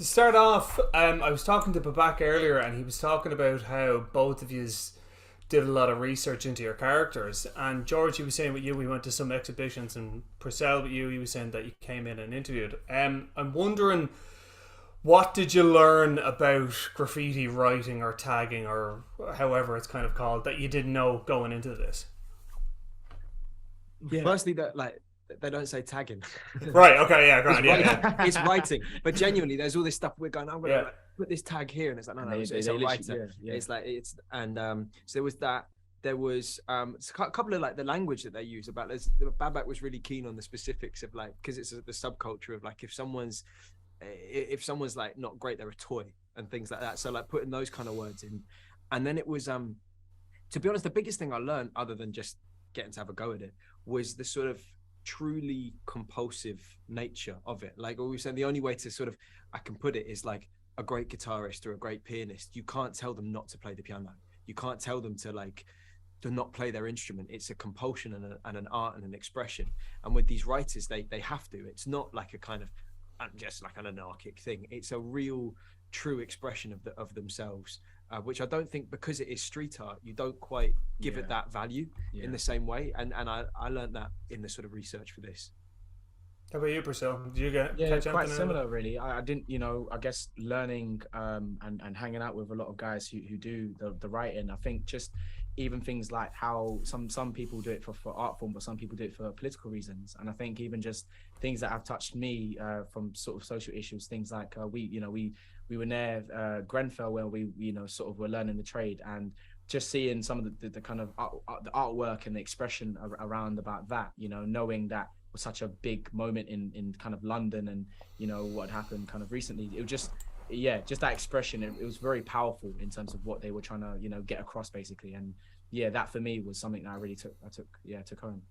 To start off, I was talking to Babak earlier, and he was talking about how both of you did a lot of research into your characters. And George, he was saying with you, we went to some exhibitions, and Percelle with you, he was saying that you came in and interviewed. I'm wondering, what did you learn about graffiti writing or tagging or however it's kind of called that you didn't know going into this? Yeah. Firstly, that they don't say tagging. Right. Okay. Yeah. Grand, it's writing, but genuinely, there's all this stuff we're going. I'm going to put this tag here, and it's like no, it's a writer. It's like it's and so there was that. There was a couple of like the language that they use about. Babak was really keen on the specifics of like because it's the subculture of like if someone's like not great, they're a toy and things like that. So like putting those kind of words in, and then it was to be honest, the biggest thing I learned other than just getting to have a go at it was the sort of truly compulsive nature of it. Like we were saying, the only way to sort of I can put it is like a great guitarist or a great pianist. You can't tell them not to play the piano. You can't tell them to not play their instrument. It's a compulsion and an art and an expression. And with these writers, they have to. It's not like a kind of just like an anarchic thing. It's a real true expression of themselves, which I don't think, because it is street art, you don't quite give it that value in the same way. And I learned that in the sort of research for this. How about you, Percelle? Did you catch quite similar, really. I didn't, I guess learning and hanging out with a lot of guys who do the writing. I think just even things like how some people do it for art form, but some people do it for political reasons. And I think even just things that have touched me from sort of social issues, things like we were near Grenfell where we sort of were learning the trade, and just seeing some of the kind of the artwork and the expression around about that, knowing that was such a big moment in kind of London and what happened kind of recently. It was just that expression. It was very powerful in terms of what they were trying to get across basically. And that for me was something that I really took home.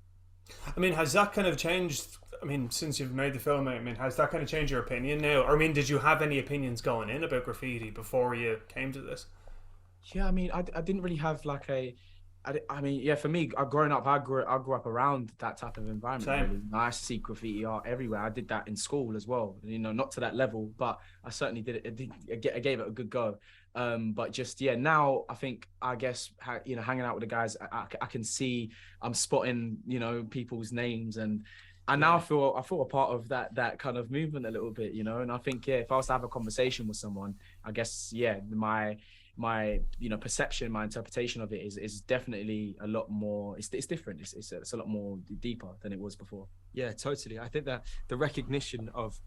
I mean, has that kind of changed? I mean, since you've made the film, I mean, has that kind of changed your opinion now? Or I mean, did you have any opinions going in about graffiti before you came to this? Yeah, I mean, I didn't really have like I mean, for me, growing up, I grew up around that type of environment. Really. I used to see graffiti art everywhere. I did that in school as well. Not to that level, but I certainly did it. I gave it a good go. But just now I think I guess hanging out with the guys, I can see I'm spotting people's names, and now I feel a part of that kind of movement a little bit. And I think if I was to have a conversation with someone, I guess my perception, my interpretation of it is definitely a lot more. It's different. It's a lot more deeper than it was before. Yeah, totally. I think that the recognition of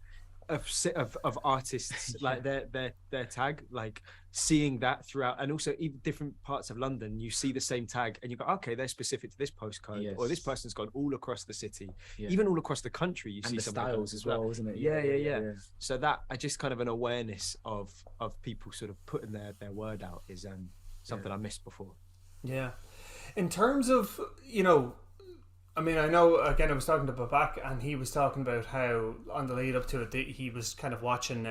artists like their tag, like seeing that throughout, and also even different parts of London, you see the same tag and you go, okay, they're specific to this postcode, or this person's gone all across the city, even all across the country. You see the some styles as well, isn't it? Yeah. So that I just kind of an awareness of people sort of putting their word out is something I missed before. Yeah, in terms of I mean, I know, again, I was talking to Babak, and he was talking about how on the lead up to it, he was kind of watching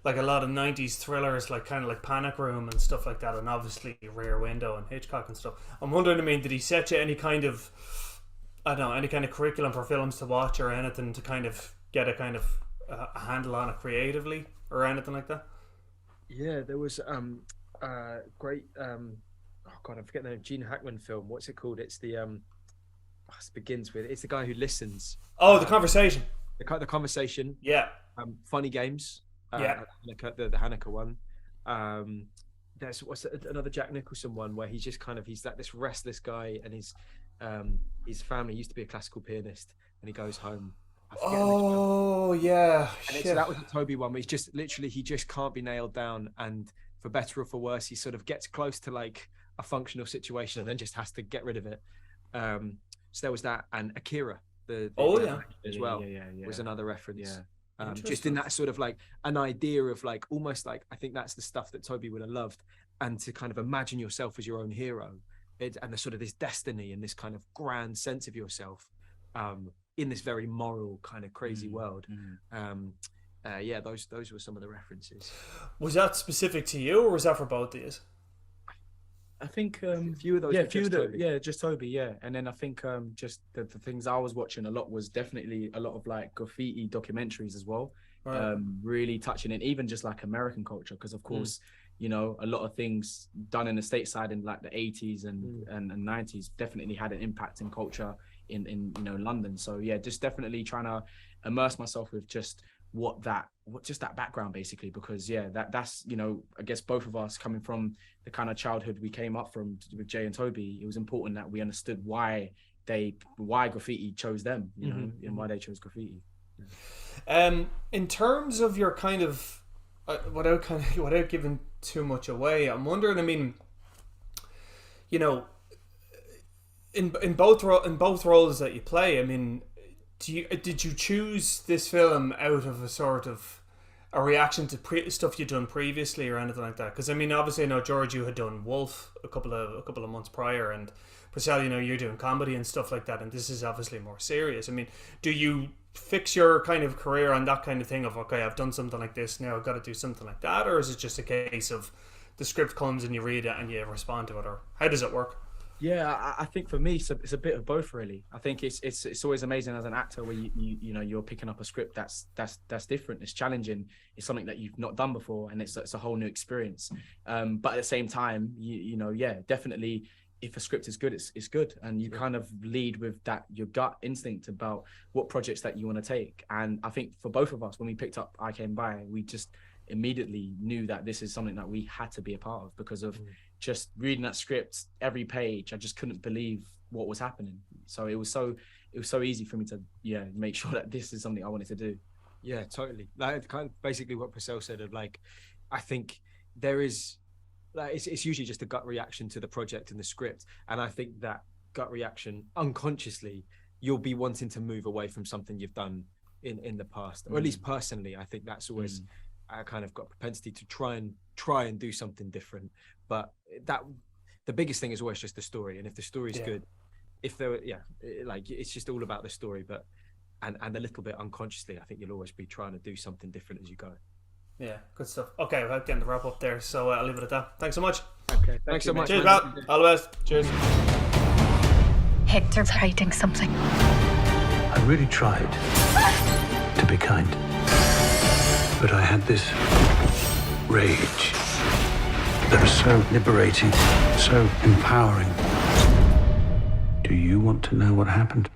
like a lot of 90s thrillers, like kind of like Panic Room and stuff like that, and obviously Rear Window and Hitchcock and stuff. I'm wondering, I mean, did he set you any kind of, I don't know, any kind of curriculum for films to watch or anything to kind of get a kind of a handle on it creatively or anything like that? Yeah, there was great, oh God, I'm forgetting the name, Gene Hackman film. What's it called? It's the... it begins with, it's the guy who listens. Oh, The Conversation. The Conversation. Yeah. Funny Games. The Hanukkah one. There's another Jack Nicholson one where he's just kind of, he's like this restless guy, and his family used to be a classical pianist, and he goes home. Oh yeah. And so that was the Toby one where he's just literally, he just can't be nailed down, and for better or for worse, he sort of gets close to like a functional situation and then just has to get rid of it. So there was that, and Akira, as well, was another reference. Yeah. Just in that sort of like an idea of like almost like, I think that's the stuff that Toby would have loved, and to kind of imagine yourself as your own hero, and the sort of this destiny and this kind of grand sense of yourself in this very moral kind of crazy world. Those were some of the references. Was that specific to you, or was that for both of you? I think a few of those. Just Toby, and then I think just the things I was watching a lot was definitely a lot of like graffiti documentaries as well, Right. really touching it, even just like American culture, because of course, you know, a lot of things done in the stateside in like the 80s and 90s definitely had an impact in culture in you know, London. So yeah, just definitely trying to immerse myself with just just that background basically, because yeah, that's, you know, I guess both of us coming from the kind of childhood we came up from with Jay and Toby, it was important that we understood why graffiti chose them, you know, and why they chose graffiti. In terms of your kind of without giving too much away, I'm wondering, I mean, you know, in both roles that you play, I mean, did you choose this film out of a sort of a reaction to stuff you'd done previously or anything like that? Because I mean, obviously I know, George, you had done Wolf a couple of months prior, and Percelle, you know, you're doing comedy and stuff like that, and this is obviously more serious. I mean, do you fix your kind of career on that kind of thing of, okay, I've done something like this, now I've got to do something like that, or is it just a case of the script comes and you read it and you respond to it, or how does it work? Yeah, I think for me it's a bit of both really. I think it's always amazing as an actor where you know, you're picking up a script that's different, it's challenging, it's something that you've not done before, and it's a whole new experience. But at the same time, you know, yeah, definitely, if a script is good, it's good, and you kind of lead with that, your gut instinct about what projects that you want to take. And I think for both of us, when we picked up I Came By, we just immediately knew that this is something that we had to be a part of, because of just reading that script, every page, I just couldn't believe what was happening. So it was so easy for me to make sure that this is something I wanted to do. Yeah, totally. Like kind of basically what Percelle said of like, I think there is like, it's usually just a gut reaction to the project and the script, and I think that gut reaction unconsciously you'll be wanting to move away from something you've done in the past, or at least personally I think that's always I kind of got propensity to try and do something different. But that the biggest thing is always just the story, and if the story's good, if there like it's just all about the story. But and a little bit unconsciously, I think you'll always be trying to do something different as you go. Yeah, good stuff. Okay, we're getting the wrap up there, so I'll leave it at that. Thanks so much. Okay, thanks so much. Cheers, Pat. All the best. Cheers. Hector's hiding something. I really tried to be kind, but I had this rage that was so liberating, so empowering. Do you want to know what happened?